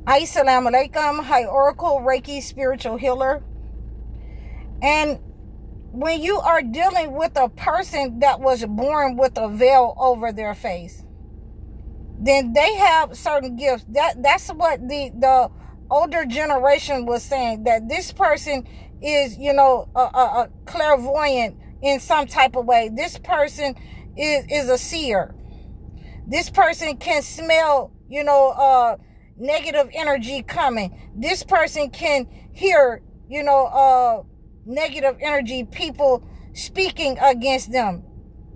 Assalamu alaikum. Hi, Oracle Reiki spiritual healer. And when you are dealing with a person that was born with a veil over their face, then they have certain gifts. That's what the older generation was saying, that this person is, a clairvoyant in some type of way. This person is a seer. This person can smell, negative energy coming. This person can hear, negative energy, people speaking against them.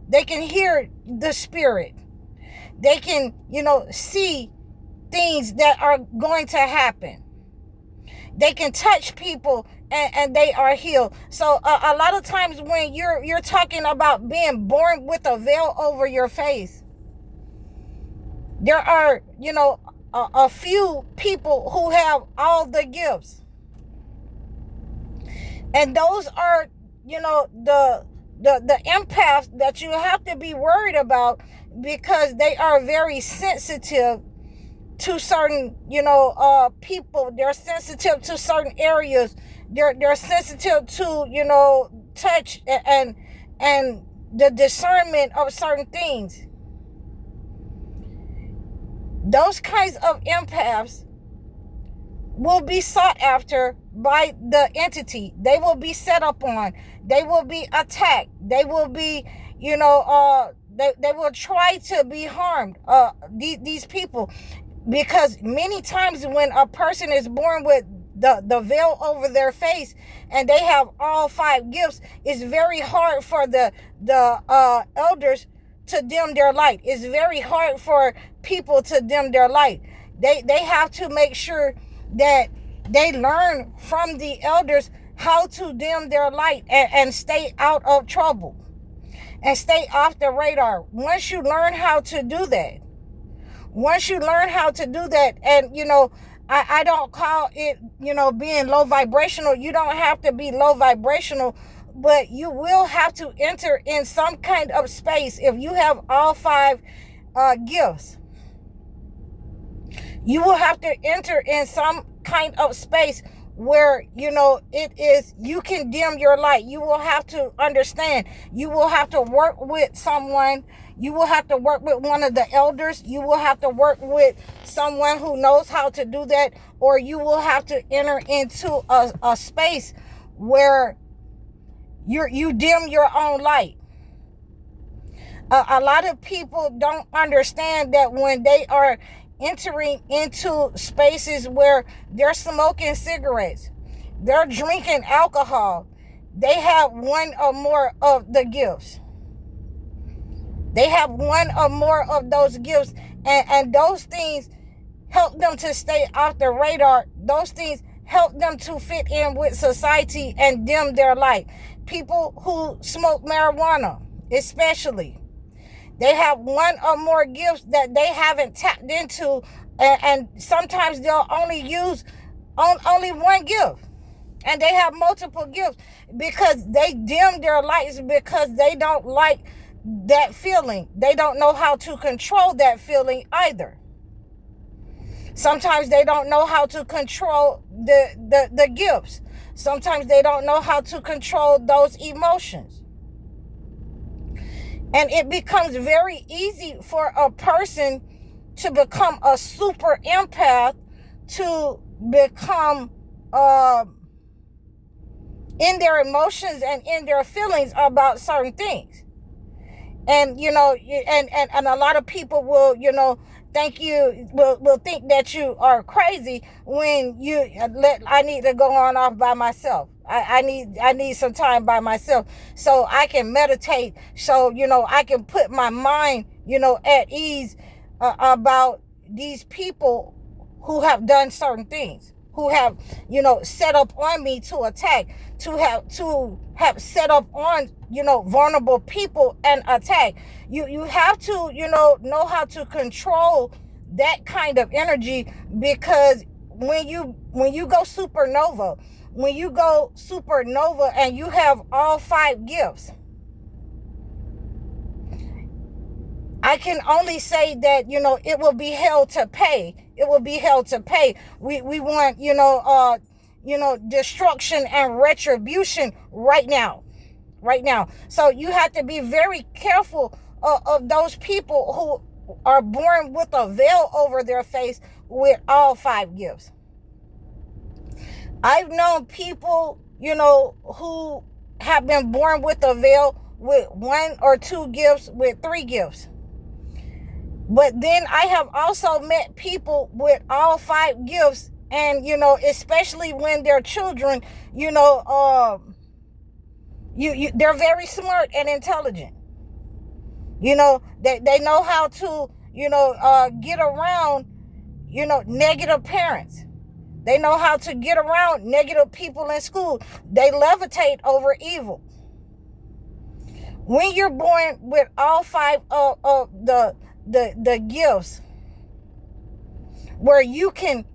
They can hear the spirit. They can, see things that are going to happen. They can touch people and they are healed. So a lot of times when you're talking about being born with a veil over your face, there are, a few people who have all the gifts. And those are, the empaths that you have to be worried about, because they are very sensitive to certain, people. They're sensitive to certain areas. They're sensitive to, touch and the discernment of certain things. Those kinds of empaths will be sought after by the entity. They will be set up on. They will be attacked. They will be, they will try to be harmed, these people. Because many times when a person is born with the veil over their face and they have all 5 gifts, it's very hard for the elders to dim their light. It's very hard for people to dim their light. They have to make sure that they learn from the elders how to dim their light and stay out of trouble and stay off the radar. Once you learn how to do that, and I don't call it, being low vibrational. You don't have to be low vibrational, but you will have to enter in some kind of space. If you have all 5 gifts, you will have to enter in some kind of space where, it is, you can dim your light. You will have to understand. You will have to work with someone. You will have to work with one of the elders. You will have to work with someone who knows how to do that, or you will have to enter into a space where you dim your own light. A lot of people don't understand that when they are entering into spaces where they're smoking cigarettes, they're drinking alcohol, they have one or more of the gifts. They have one or more of those gifts, and those things help them to stay off the radar. Those things help them to fit in with society and dim their light. People who smoke marijuana, especially, they have one or more gifts that they haven't tapped into, and sometimes they'll only use only one gift, and they have multiple gifts because they dim their lights, because they don't like that feeling. They don't know how to control that feeling either. Sometimes they don't know how to control the gifts. Sometimes they don't know how to control those emotions. And it becomes very easy for a person to become a super empath, to become in their emotions and in their feelings about certain things. And, and a lot of people will, will think that you are crazy when I need to go on off by myself. I need some time by myself so I can meditate, so, I can put my mind, at ease about these people who have done certain things, who have, set up on me to attack, to have set up on, vulnerable people and attack. You have to, know how to control that kind of energy, because when you go supernova, and you have all 5 gifts, I can only say that, it will be hell to pay it will be hell to pay. We want, destruction and retribution right now. Right now. So you have to be very careful of those people who are born with a veil over their face with all 5 gifts. I've known people, who have been born with a veil with 1 or 2 gifts, with 3 gifts. But then I have also met people with all 5 gifts, and, especially when they're children, they're very smart and intelligent. They know how to, get around, negative parents. They know how to get around negative people in school. They levitate over evil. When you're born with all 5 of the gifts, where you can,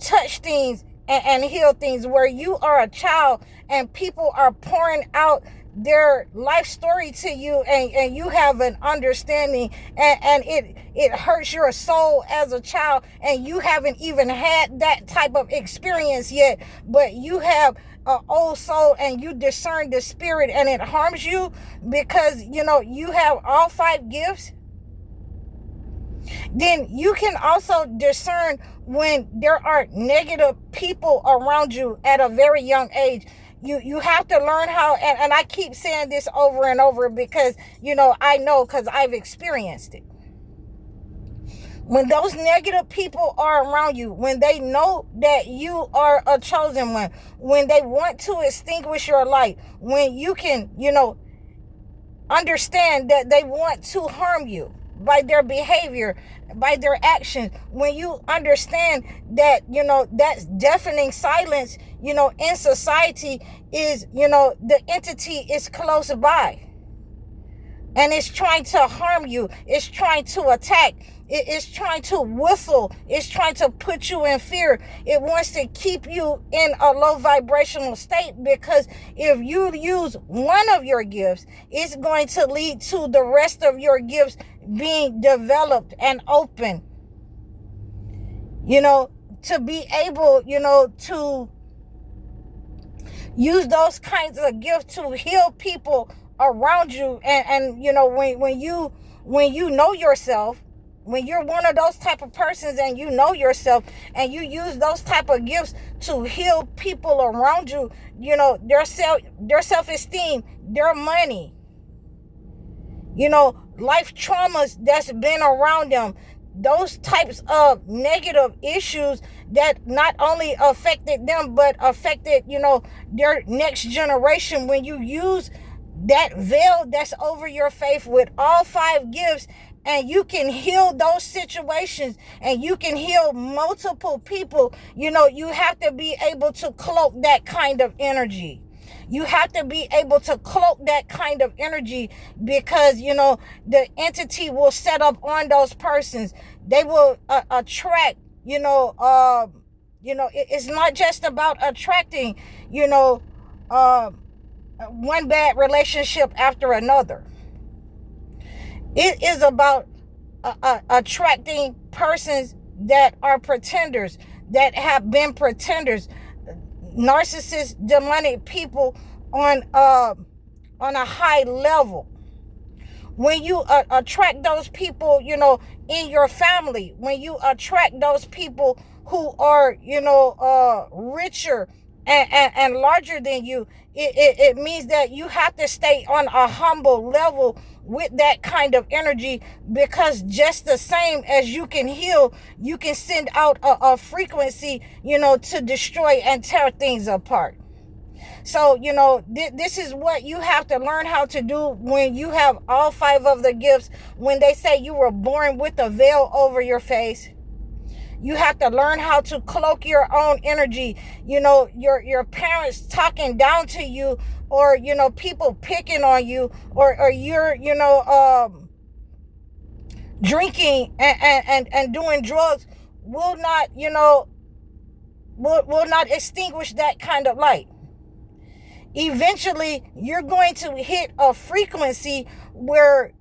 touch things and heal things, where you are a child and people are pouring out their life story to you, and you have an understanding, and it hurts your soul as a child, and you haven't even had that type of experience yet, but you have an old soul and you discern the spirit, and it harms you because you have all 5 gifts. Then you can also discern when there are negative people around you at a very young age. You have to learn how, and I keep saying this over and over because, I know, because I've experienced it. When those negative people are around you, when they know that you are a chosen one, when they want to extinguish your light, when you can, understand that they want to harm you by their behavior, by their actions, when you understand that, that's deafening silence, in society is, the entity is close by and it's trying to harm you. It's trying to attack. It's trying to whistle. It's trying to put you in fear. It wants to keep you in a low vibrational state, because if you use one of your gifts, it's going to lead to the rest of your gifts being developed and open, to be able, to use those kinds of gifts to heal people around you. And when you know yourself, when you're one of those type of persons and you know yourself and you use those type of gifts to heal people around you, their self-esteem, their money, life traumas that's been around them, those types of negative issues that not only affected them but affected, their next generation. When you use that veil that's over your faith with all 5 gifts, and you can heal those situations, and you can heal multiple people, you have to be able to cloak that kind of energy. You have to be able to cloak that kind of energy, because, the entity will set up on those persons. They will attract, it's not just about attracting, one bad relationship after another. It is about attracting persons that are pretenders, that have been pretenders, narcissists, demonic people on a high level. When you attract those people, in your family, when you attract those people who are, richer and larger than you, it means that you have to stay on a humble level with that kind of energy, because just the same as you can heal, you can send out a frequency, to destroy and tear things apart. So, this is what you have to learn how to do when you have all 5 of the gifts. When they say you were born with a veil over your face, you have to learn how to cloak your own energy. Your parents talking down to you, or, people picking on you, or you're, drinking and doing drugs will not, will not extinguish that kind of light. Eventually, you're going to hit a frequency where,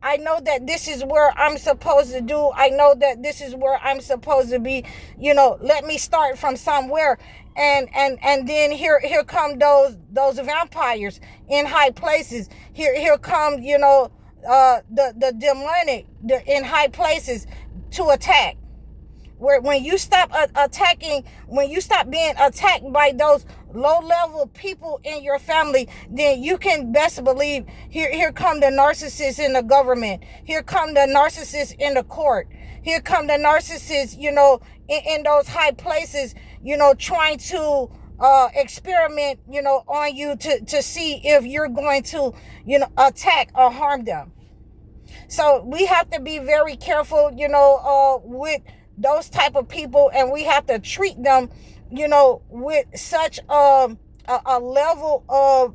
I know that this is where I'm supposed to do. I know that this is where I'm supposed to be. Let me start from somewhere. And then here come those vampires in high places. Here come, the demonic in high places to attack. When you stop attacking, when you stop being attacked by those low-level people in your family, then you can best believe here come the narcissists in the government. Here come the narcissists in the court. Here come the narcissists, in those high places, trying to experiment, on you to see if you're going to, attack or harm them. So we have to be very careful, with those type of people, and we have to treat them, with such a level of,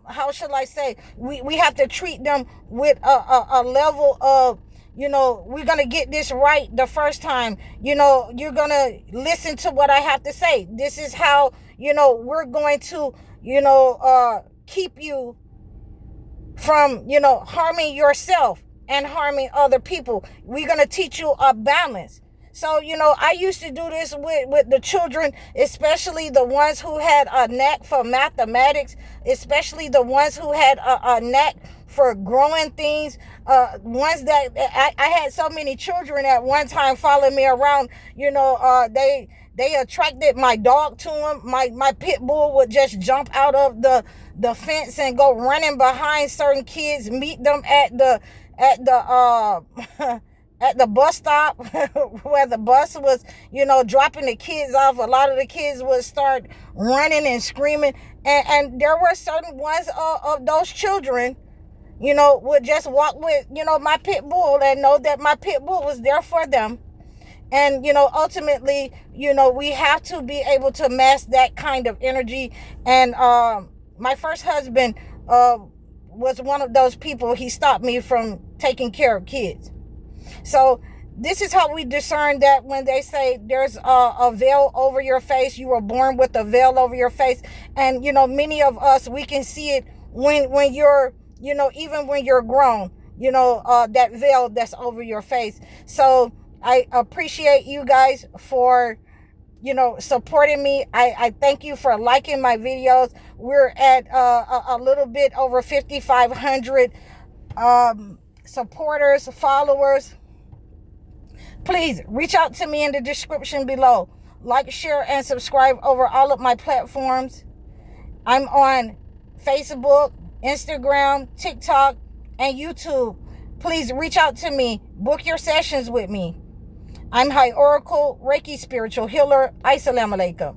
how should I say? We have to treat them with a level of, we're going to get this right the first time. You're going to listen to what I have to say. This is how, we're going to, keep you from, harming yourself and harming other people. We're going to teach you a balance. So, I used to do this with the children, especially the ones who had a knack for mathematics, especially the ones who had a knack for growing things. Ones that I had so many children at one time following me around, they attracted my dog to them. My pit bull would just jump out of the fence and go running behind certain kids, meet them at the at the bus stop where the bus was, dropping the kids off. A lot of the kids would start running and screaming. And there were certain ones of those children, would just walk with, my pit bull and know that my pit bull was there for them. And, ultimately, we have to be able to mask that kind of energy. And my first husband was one of those people. He stopped me from taking care of kids. So this is how we discern that when they say there's a veil over your face, you were born with a veil over your face. And, many of us, we can see it when you're, even when you're grown, that veil that's over your face. So I appreciate you guys for, supporting me. I thank you for liking my videos. We're at a little bit over 5,500 supporters, followers. Please reach out to me in the description below. Like, share, and subscribe over all of my platforms. I'm on Facebook, Instagram, TikTok, and YouTube. Please reach out to me. Book your sessions with me. I'm High Oracle, Reiki Spiritual Healer. Assalamu alaikum.